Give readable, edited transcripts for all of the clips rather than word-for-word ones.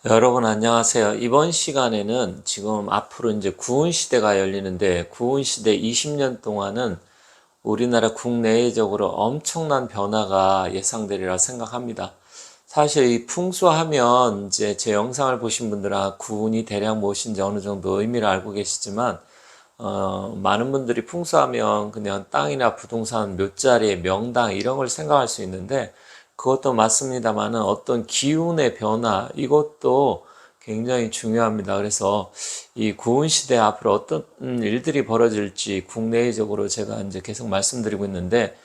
여러분 안녕하세요. 이번 시간에는 지금 앞으로 이제 구은 시대가 열리는데 구은 시대 20년 동안은 우리나라 국내적으로 엄청난 변화가 예상되리라 생각합니다. 사실 이 풍수하면 이제 제 영상을 보신 분들은 구은이 대략 무엇인지 어느 정도 의미를 알고 계시지만 많은 분들이 풍수하면 그냥 땅이나 부동산, 묘자리, 명당 이런 걸 생각할 수 있는데 그것도 맞습니다만은 어떤 기운의 변화 이것도 굉장히 중요합니다. 그래서 이 구은 시대 앞으로 어떤 일들이 벌어질지 국내적으로 제가 이제 계속 말씀드리고 있는데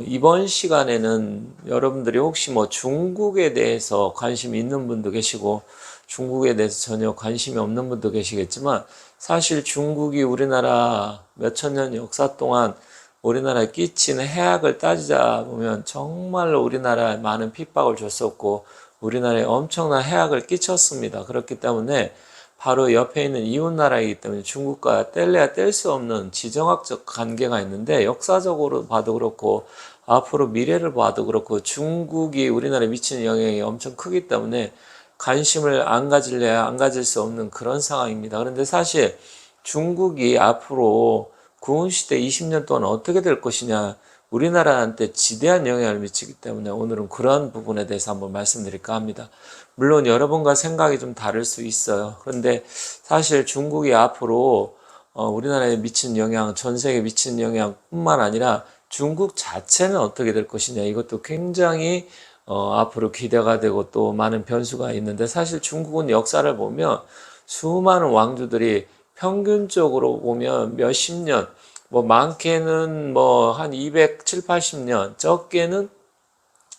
이번 시간에는 여러분들이 혹시 뭐 중국에 대해서 관심이 있는 분도 계시고 중국에 대해서 전혀 관심이 없는 분도 계시겠지만 사실 중국이 우리나라 몇천 년 역사 동안 우리나라에 끼치는 해악을 따지자 보면 정말로 우리나라에 많은 핍박을 줬었고 우리나라에 엄청난 해악을 끼쳤습니다. 그렇기 때문에 바로 옆에 있는 이웃 나라이기 때문에 중국과 뗄래야 뗄 수 없는 지정학적 관계가 있는데 역사적으로 봐도 그렇고 앞으로 미래를 봐도 그렇고 중국이 우리나라에 미치는 영향이 엄청 크기 때문에 관심을 안 가질래야 안 가질 수 없는 그런 상황입니다. 그런데 사실 중국이 앞으로 구은시대 20년 동안 어떻게 될 것이냐 우리나라한테 지대한 영향을 미치기 때문에 오늘은 그런 부분에 대해서 한번 말씀드릴까 합니다. 물론 여러분과 생각이 좀 다를 수 있어요. 그런데 사실 중국이 앞으로 우리나라에 미친 영향, 전 세계에 미친 영향뿐만 아니라 중국 자체는 어떻게 될 것이냐 이것도 굉장히 앞으로 기대가 되고 또 많은 변수가 있는데 사실 중국은 역사를 보면 수많은 왕조들이 평균적으로 보면 몇십 년, 뭐 많게는 뭐 한 207, 80년, 적게는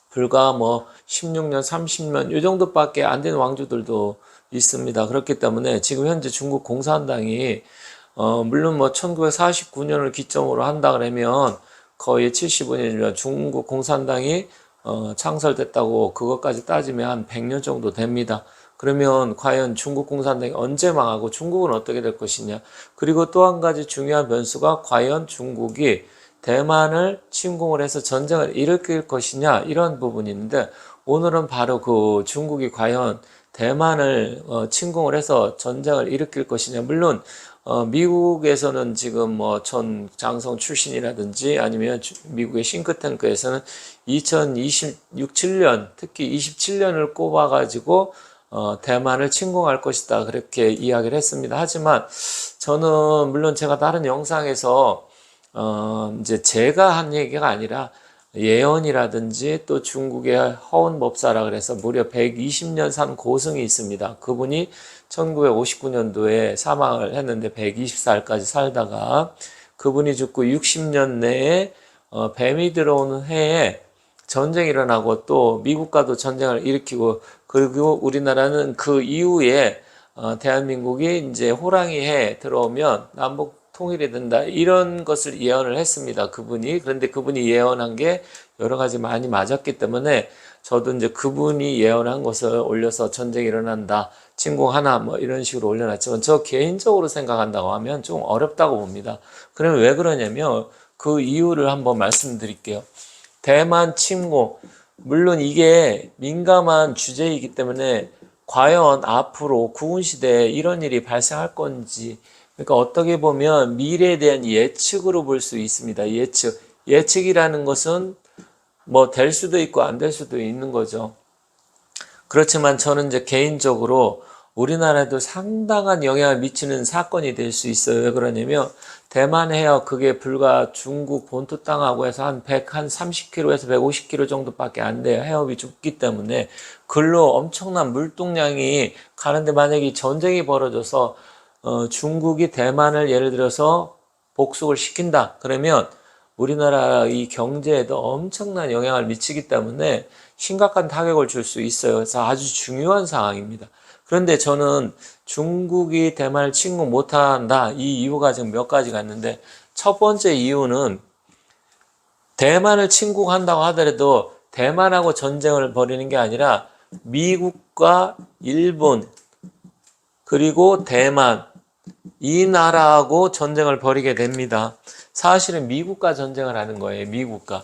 불과 뭐 16년, 30년 이 정도밖에 안 되는 왕조들도 있습니다. 그렇기 때문에 지금 현재 중국 공산당이 물론 뭐 1949년을 기점으로 한다 그러면 거의 75년이면 중국 공산당이 창설됐다고 그것까지 따지면 한 100년 정도 됩니다. 그러면 과연 중국 공산당이 언제 망하고 중국은 어떻게 될 것이냐. 그리고 또 한 가지 중요한 변수가 과연 중국이 대만을 침공을 해서 전쟁을 일으킬 것이냐 이런 부분이 있는데 오늘은 바로 그 중국이 과연 대만을 침공을 해서 전쟁을 일으킬 것이냐. 물론 미국에서는 지금 뭐 전 장성 출신이라든지 아니면 미국의 싱크탱크에서는 2026, 7년 특히 27년을 꼽아가지고 대만을 침공할 것이다 그렇게 이야기를 했습니다. 하지만 저는 물론 제가 다른 영상에서 이제 제가 한 얘기가 아니라 예언이라든지 또 중국의 허운법사라 그래서 무려 120년 산 고승이 있습니다. 그분이 1959년도에 사망을 했는데 120살까지 살다가 그분이 죽고 60년 내에 뱀이 들어오는 해에 전쟁이 일어나고 또 미국과도 전쟁을 일으키고 그리고 우리나라는 그 이후에 대한민국이 이제 호랑이 해 들어오면 남북 통일이 된다 이런 것을 예언을 했습니다. 그분이. 그런데 그분이 예언한 게 여러 가지 많이 맞았기 때문에 저도 이제 그분이 예언한 것을 올려서 전쟁이 일어난다 침공하나 뭐 이런 식으로 올려놨지만 저 개인적으로 생각한다고 하면 좀 어렵다고 봅니다. 그러면 왜 그러냐면 그 이유를 한번 말씀드릴게요. 대만 침공 물론 이게 민감한 주제이기 때문에 과연 앞으로 구은 시대에 이런 일이 발생할 건지 그러니까 어떻게 보면 미래에 대한 예측으로 볼 수 있습니다. 예측. 예측이라는 것은 뭐 될 수도 있고 안 될 수도 있는 거죠. 그렇지만 저는 이제 개인적으로 우리나라에도 상당한 영향을 미치는 사건이 될 수 있어요. 왜 그러냐면 대만 해역 그게 불과 중국 본토 땅하고 해서 한 130km에서 150km 정도밖에 안 돼요. 해협이 좁기 때문에 글로 엄청난 물동량이 가는데 만약에 전쟁이 벌어져서 중국이 대만을 예를 들어서 복속을 시킨다. 그러면 우리나라 이 경제에도 엄청난 영향을 미치기 때문에 심각한 타격을 줄 수 있어요. 그래서 아주 중요한 상황입니다. 그런데 저는 중국이 대만을 침공 못한다. 이 이유가 지금 몇 가지가 있는데 첫 번째 이유는 대만을 침공한다고 하더라도 대만하고 전쟁을 벌이는 게 아니라 미국과 일본 그리고 대만 이 나라하고 전쟁을 벌이게 됩니다. 사실은 미국과 전쟁을 하는 거예요. 미국과.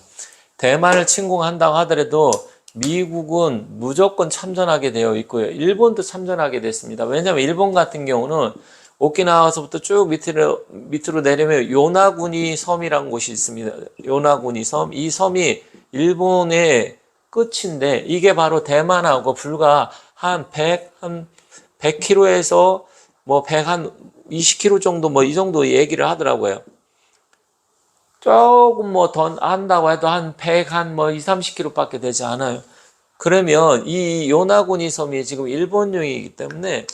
대만을 침공한다고 하더라도 미국은 무조건 참전하게 되어 있고요. 일본도 참전하게 됐습니다. 왜냐하면 일본 같은 경우는 오키나와서부터 쭉 밑으로 내려면 요나구니 섬이라는 곳이 있습니다. 요나구니 섬. 이 섬이 일본의 끝인데 이게 바로 대만하고 불과 한 100km에서 뭐 120km 정도 뭐 이 정도 얘기를 하더라고요. 조금 뭐 더 한다고 해도 한 100, 한 뭐 2, 30km밖에 되지 않아요. 그러면 이 요나구니 섬이 지금 일본령이기 때문에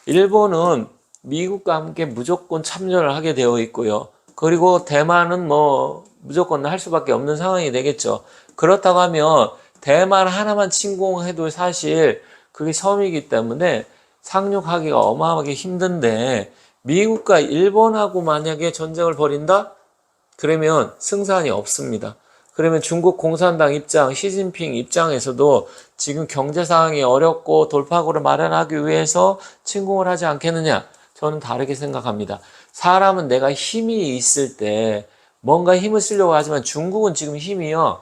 일본은 미국과 함께 무조건 참전을 하게 되어 있고요. 그리고 대만은 뭐 무조건 할 수밖에 없는 상황이 되겠죠. 그렇다고 하면 대만 하나만 침공해도 사실 그게 섬이기 때문에 상륙하기가 어마어마하게 힘든데 미국과 일본하고 만약에 전쟁을 벌인다? 그러면 승산이 없습니다. 그러면 중국 공산당 입장, 시진핑 입장에서도 지금 경제 상황이 어렵고 돌파구를 마련하기 위해서 침공을 하지 않겠느냐? 저는 다르게 생각합니다. 사람은 내가 힘이 있을 때 뭔가 힘을 쓰려고 하지만 중국은 지금 힘이요.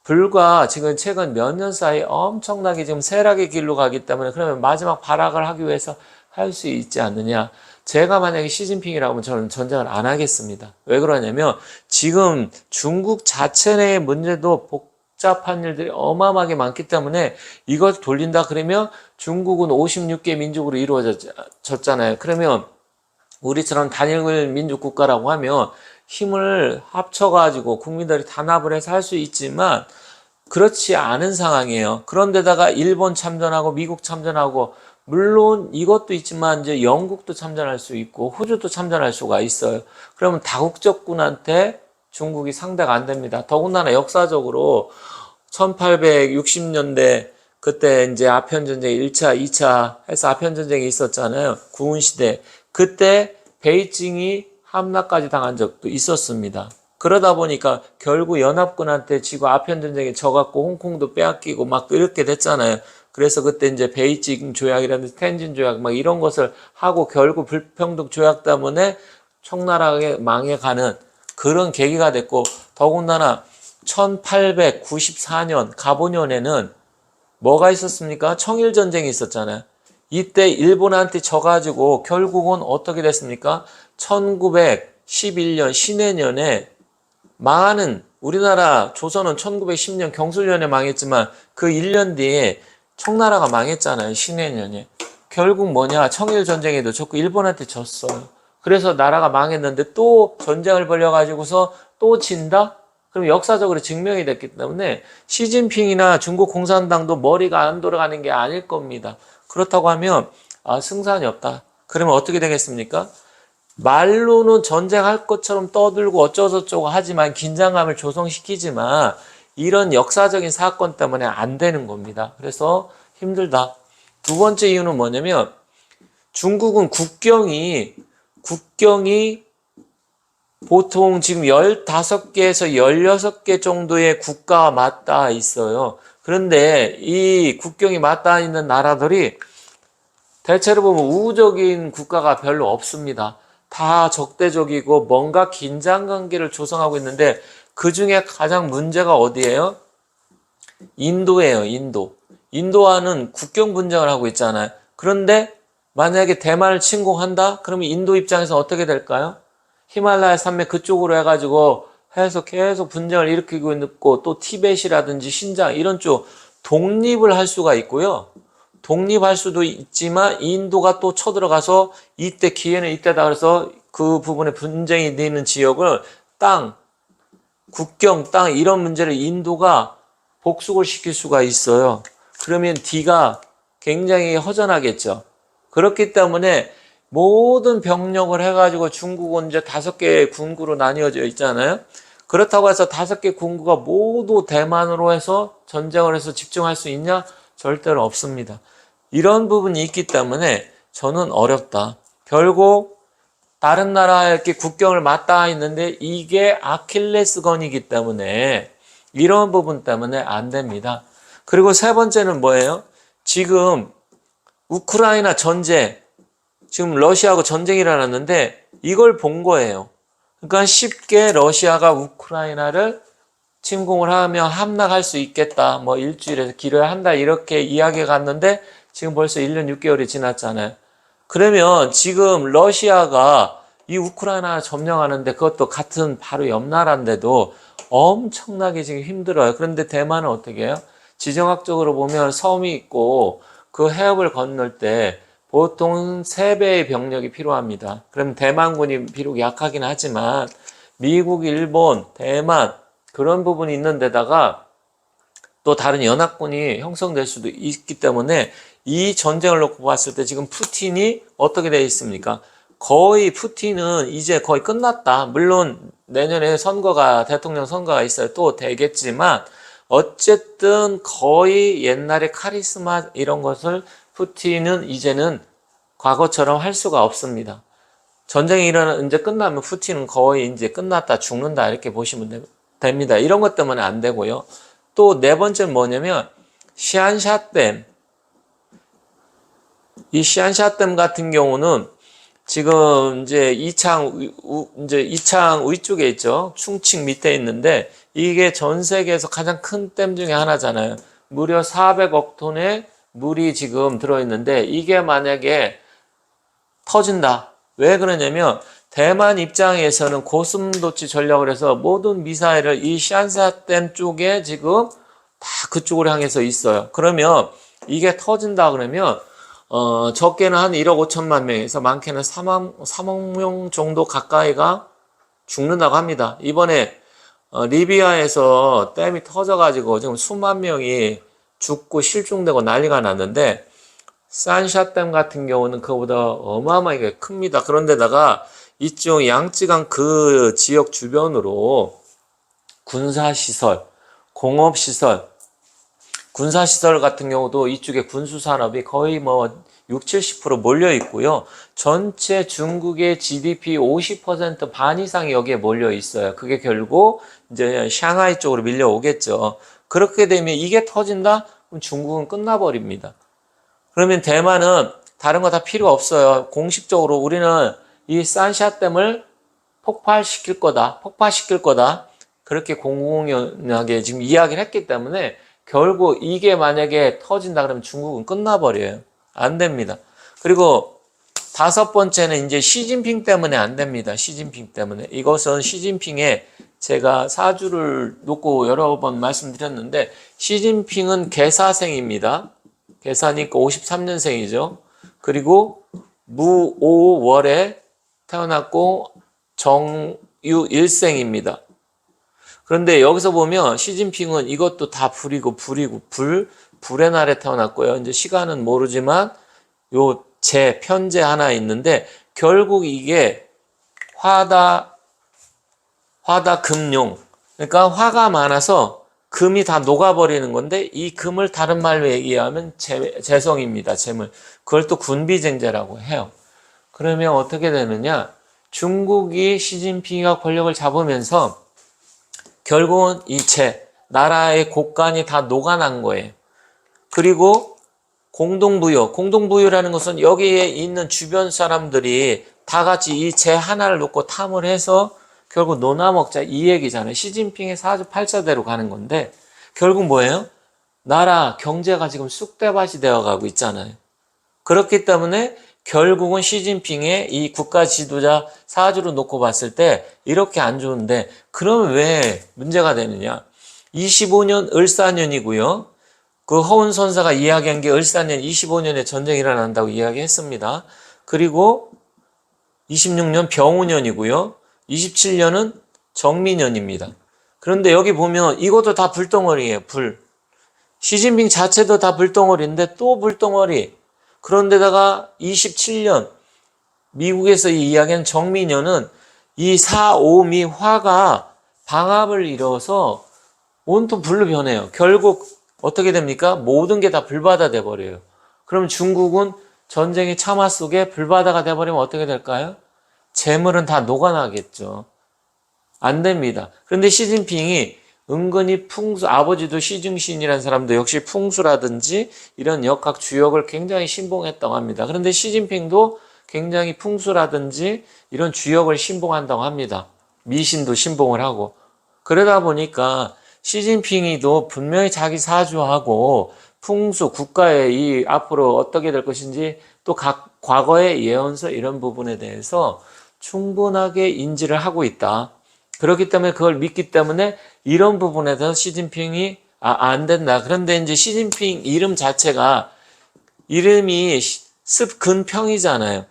불과 지금 최근 몇 년 사이 엄청나게 지금 쇠락의 길로 가기 때문에 그러면 마지막 발악을 하기 위해서 할 수 있지 않느냐. 제가 만약에 시진핑이라면 저는 전쟁을 안 하겠습니다. 왜 그러냐면 지금 중국 자체 내의 문제도 복잡한 일들이 어마어마하게 많기 때문에 이걸 돌린다 그러면 중국은 56개 민족으로 이루어졌잖아요. 그러면 우리처럼 단일 민족 국가라고 하면 힘을 합쳐가지고 국민들이 단합을 해서 할 수 있지만 그렇지 않은 상황이에요. 그런데다가 일본 참전하고 미국 참전하고 물론 이것도 있지만 이제 영국도 참전할 수 있고 호주도 참전할 수가 있어요. 그러면 다국적군한테 중국이 상대가 안 됩니다. 더군다나 역사적으로 1860년대 그때 이제 아편전쟁 1차, 2차 해서 아편전쟁이 있었잖아요. 구운시대. 그때 베이징이 함락까지 당한 적도 있었습니다. 그러다 보니까 결국 연합군한테 지고 아편전쟁에 져갖고 홍콩도 빼앗기고 막 이렇게 됐잖아요. 그래서 그때 이제 베이징 조약이라든지 텐진 조약 막 이런 것을 하고 결국 불평등 조약 때문에 청나라하게 망해가는 그런 계기가 됐고 더군다나 1894년 갑오년에는 뭐가 있었습니까? 청일전쟁이 있었잖아요. 이때 일본한테 져가지고 결국은 어떻게 됐습니까? 1911년 신해년에 망하는 우리나라 조선은 1910년 경술련에 망했지만 그 1년 뒤에 청나라가 망했잖아요. 신해년에. 결국 뭐냐? 청일전쟁에도 졌고 일본한테 졌어요. 그래서 나라가 망했는데 또 전쟁을 벌여가지고서 또 진다? 그럼 역사적으로 증명이 됐기 때문에 시진핑이나 중국 공산당도 머리가 안 돌아가는 게 아닐 겁니다. 그렇다고 하면 승산이 없다. 그러면 어떻게 되겠습니까? 말로는 전쟁할 것처럼 떠들고 어쩌고저쩌고 하지만 긴장감을 조성시키지만 이런 역사적인 사건 때문에 안 되는 겁니다. 그래서 힘들다. 두 번째 이유는 뭐냐면 중국은 국경이 보통 지금 15개에서 16개 정도의 국가와 맞닿아 있어요. 그런데 이 국경이 맞닿아 있는 나라들이 대체로 보면 우호적인 국가가 별로 없습니다. 다 적대적이고 뭔가 긴장관계를 조성하고 있는데 그 중에 가장 문제가 어디예요? 인도예요, 인도. 인도와는 국경 분쟁을 하고 있잖아요. 그런데 만약에 대만을 침공한다? 그러면 인도 입장에서 어떻게 될까요? 히말라야 산맥 그쪽으로 해가지고 해서 계속 분쟁을 일으키고 있고 또 티벳이라든지 신장 이런 쪽 독립을 할 수가 있고요. 독립할 수도 있지만 인도가 또 쳐들어가서 이때 기회는 이때다 그래서 그 부분에 분쟁이 되는 지역을 국경 땅 이런 문제를 인도가 복속을 시킬 수가 있어요. 그러면 D가 굉장히 허전하겠죠. 그렇기 때문에 모든 병력을 해가지고 중국은 이제 5개의 군구로 나뉘어져 있잖아요. 그렇다고 해서 5개 군구가 모두 대만으로 해서 전쟁을 해서 집중할 수 있냐? 절대로 없습니다. 이런 부분이 있기 때문에 저는 어렵다. 결국 다른 나라와 이렇게 국경을 맞닿아 있는데 이게 아킬레스건이기 때문에 이런 부분 때문에 안 됩니다. 그리고 세 번째는 뭐예요? 지금 우크라이나 전쟁, 지금 러시아하고 전쟁이 일어났는데 이걸 본 거예요. 그러니까 쉽게 러시아가 우크라이나를 침공을 하면 함락할 수 있겠다. 뭐 일주일에서 길어야 한 달 이렇게 이야기가 갔는데 지금 벌써 1년 6개월이 지났잖아요. 그러면 지금 러시아가 이 우크라이나 점령하는데 그것도 같은 바로 옆 나라인데도 엄청나게 지금 힘들어요. 그런데 대만은 어떻게 해요? 지정학적으로 보면 섬이 있고 그 해협을 건널 때 보통 3배의 병력이 필요합니다. 그럼 대만군이 비록 약하긴 하지만 미국, 일본, 대만 그런 부분이 있는 데다가 또 다른 연합군이 형성될 수도 있기 때문에 이 전쟁을 놓고 봤을 때 지금 푸틴이 어떻게 되어 있습니까? 거의 푸틴은 이제 거의 끝났다. 물론 내년에 선거가 대통령 선거가 있어요. 또 되겠지만 어쨌든 거의 옛날의 카리스마 이런 것을 푸틴은 이제는 과거처럼 할 수가 없습니다. 전쟁이 이제 끝나면 푸틴은 거의 이제 끝났다, 죽는다 이렇게 보시면 됩니다. 이런 것 때문에 안 되고요. 또 네 번째는 뭐냐면 시안샤댐. 이 시안샤댐 같은 경우는 지금 이제 이창 위쪽에 있죠. 충칭 밑에 있는데 이게 전 세계에서 가장 큰 댐 중에 하나잖아요. 무려 400억 톤의 물이 지금 들어있는데 이게 만약에 터진다. 왜 그러냐면 대만 입장에서는 고슴도치 전략을 해서 모든 미사일을 이 시안샤댐 쪽에 지금 다 그쪽으로 향해서 있어요. 그러면 이게 터진다 그러면 적게는 한 1억 5천만 명에서 많게는 3억 명 정도 가까이가 죽는다고 합니다. 이번에 리비아에서 댐이 터져가지고 지금 수만 명이 죽고 실종되고 난리가 났는데 산샤댐 같은 경우는 그거보다 어마어마하게 큽니다. 그런데다가 이쪽 양쯔강 그 지역 주변으로 군사시설, 공업시설, 군사시설 같은 경우도 이쪽에 군수산업이 거의 뭐 60, 70% 몰려 있고요. 전체 중국의 GDP 50% 반 이상이 여기에 몰려 있어요. 그게 결국 이제 샹하이 쪽으로 밀려오겠죠. 그렇게 되면 이게 터진다? 그럼 중국은 끝나버립니다. 그러면 대만은 다른 거 다 필요 없어요. 공식적으로 우리는 이 산샤댐을 폭발시킬 거다. 그렇게 공공연하게 지금 이야기를 했기 때문에 결국 이게 만약에 터진다 그러면 중국은 끝나버려요. 안 됩니다. 그리고 5번째는 이제 시진핑 때문에 안 됩니다. 시진핑 때문에. 이것은 시진핑의 제가 사주를 놓고 여러 번 말씀드렸는데 시진핑은 개사생입니다. 계산이니까 53년생이죠. 그리고 무오월에 태어났고 정유일생입니다. 그런데 여기서 보면 시진핑은 이것도 다 불의 날에 태어났고요. 이제 시간은 모르지만 요 편제 하나 있는데 결국 이게 화다 금용. 그러니까 화가 많아서 금이 다 녹아버리는 건데 이 금을 다른 말로 얘기하면 재성입니다. 재물. 그걸 또 군비쟁제라고 해요. 그러면 어떻게 되느냐? 중국이 시진핑이가 권력을 잡으면서 결국은 이 나라의 곳간이 다 녹아난 거예요. 그리고 공동부유라는 것은 여기에 있는 주변 사람들이 다 같이 이 하나를 놓고 탐을 해서 결국 노나 먹자 이 얘기잖아요. 시진핑의 사주팔자대로 가는 건데 결국 뭐예요? 나라 경제가 지금 쑥대밭이 되어가고 있잖아요. 그렇기 때문에 결국은 시진핑의 이 국가 지도자 사주로 놓고 봤을 때 이렇게 안 좋은데 그럼 왜 문제가 되느냐? 25년 을사년이고요. 그 허운 선사가 이야기한 게 을사년 25년에 전쟁이 일어난다고 이야기했습니다. 그리고 26년 병우년이고요. 27년은 정미년입니다. 그런데 여기 보면 이것도 다 불덩어리예요. 시진핑 자체도 다 불덩어리인데 또 불덩어리. 그런데다가 27년 미국에서 이 이야기한 정미년은 이 사오미 화가 방압을 이뤄서 온통 불로 변해요. 결국 어떻게 됩니까? 모든 게 다 불바다 돼버려요. 그럼 중국은 전쟁의 참화 속에 불바다가 돼버리면 어떻게 될까요? 재물은 다 녹아나겠죠. 안 됩니다. 그런데 시진핑이 은근히 아버지도 시중신이라는 사람도 역시 풍수라든지 이런 역학 주역을 굉장히 신봉했다고 합니다. 그런데 시진핑도 굉장히 풍수라든지 이런 주역을 신봉한다고 합니다. 미신도 신봉을 하고. 그러다 보니까 시진핑이도 분명히 자기 사주하고 풍수, 국가의 이 앞으로 어떻게 될 것인지 또 각 과거의 예언서 이런 부분에 대해서 충분하게 인지를 하고 있다. 그렇기 때문에 그걸 믿기 때문에 이런 부분에 대해서 시진핑이 안 된다. 그런데 이제 시진핑 이름 자체가 이름이 습근평이잖아요.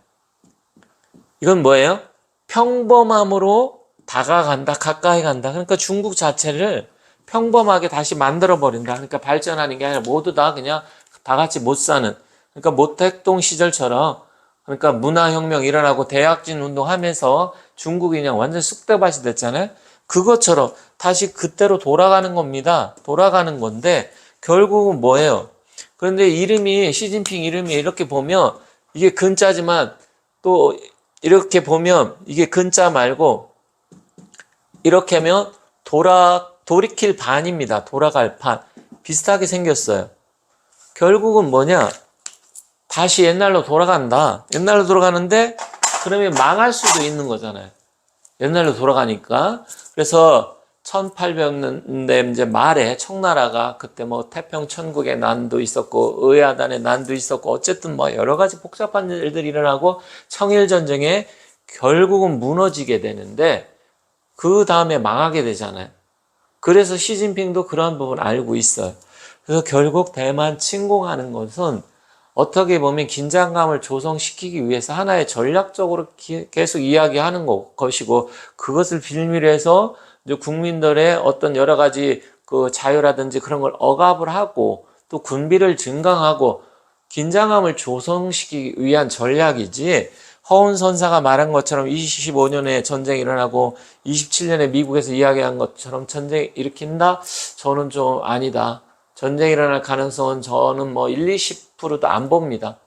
이건 뭐예요? 평범함으로 다가간다, 가까이 간다. 그러니까 중국 자체를 평범하게 다시 만들어버린다. 그러니까 발전하는 게 아니라 모두 다 그냥 다 같이 못 사는. 그러니까 모택동 시절처럼 그러니까 문화혁명 일어나고 대약진 운동하면서 중국이 그냥 완전 쑥대밭이 됐잖아요. 그것처럼 다시 그때로 돌아가는 겁니다. 돌아가는 건데 결국은 뭐예요? 그런데 이름이 시진핑 이름이 이렇게 보면 이게 근자지만 또 이렇게 보면 이게 근자 말고 이렇게 하면 돌이킬 반입니다. 돌아갈 반. 비슷하게 생겼어요. 결국은 뭐냐? 다시 옛날로 돌아간다. 옛날로 돌아가는데 그러면 망할 수도 있는 거잖아요. 옛날로 돌아가니까. 그래서 1800년대 이제 말에 청나라가 그때 뭐 태평천국의 난도 있었고 의아단의 난도 있었고 어쨌든 뭐 여러 가지 복잡한 일들이 일어나고 청일전쟁에 결국은 무너지게 되는데 그 다음에 망하게 되잖아요. 그래서 시진핑도 그런 부분 알고 있어요. 그래서 결국 대만 침공하는 것은 어떻게 보면 긴장감을 조성시키기 위해서 하나의 전략적으로 계속 이야기하는 것이고 그것을 빌미로 해서 이제 국민들의 어떤 여러 가지 그 자유라든지 그런 걸 억압을 하고 또 군비를 증강하고 긴장감을 조성시키기 위한 전략이지 허운 선사가 말한 것처럼 25년에 전쟁이 일어나고 27년에 미국에서 이야기한 것처럼 전쟁 일으킨다? 저는 좀 아니다. 전쟁이 일어날 가능성은 저는 뭐 20%도 안 봅니다.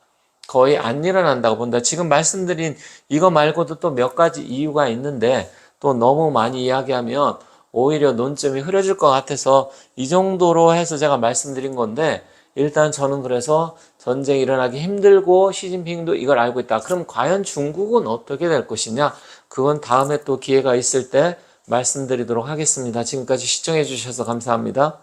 거의 안 일어난다고 본다. 지금 말씀드린 이거 말고도 또 몇 가지 이유가 있는데 또 너무 많이 이야기하면 오히려 논점이 흐려질 것 같아서 이 정도로 해서 제가 말씀드린 건데 일단 저는 그래서 전쟁이 일어나기 힘들고 시진핑도 이걸 알고 있다. 그럼 과연 중국은 어떻게 될 것이냐? 그건 다음에 또 기회가 있을 때 말씀드리도록 하겠습니다. 지금까지 시청해 주셔서 감사합니다.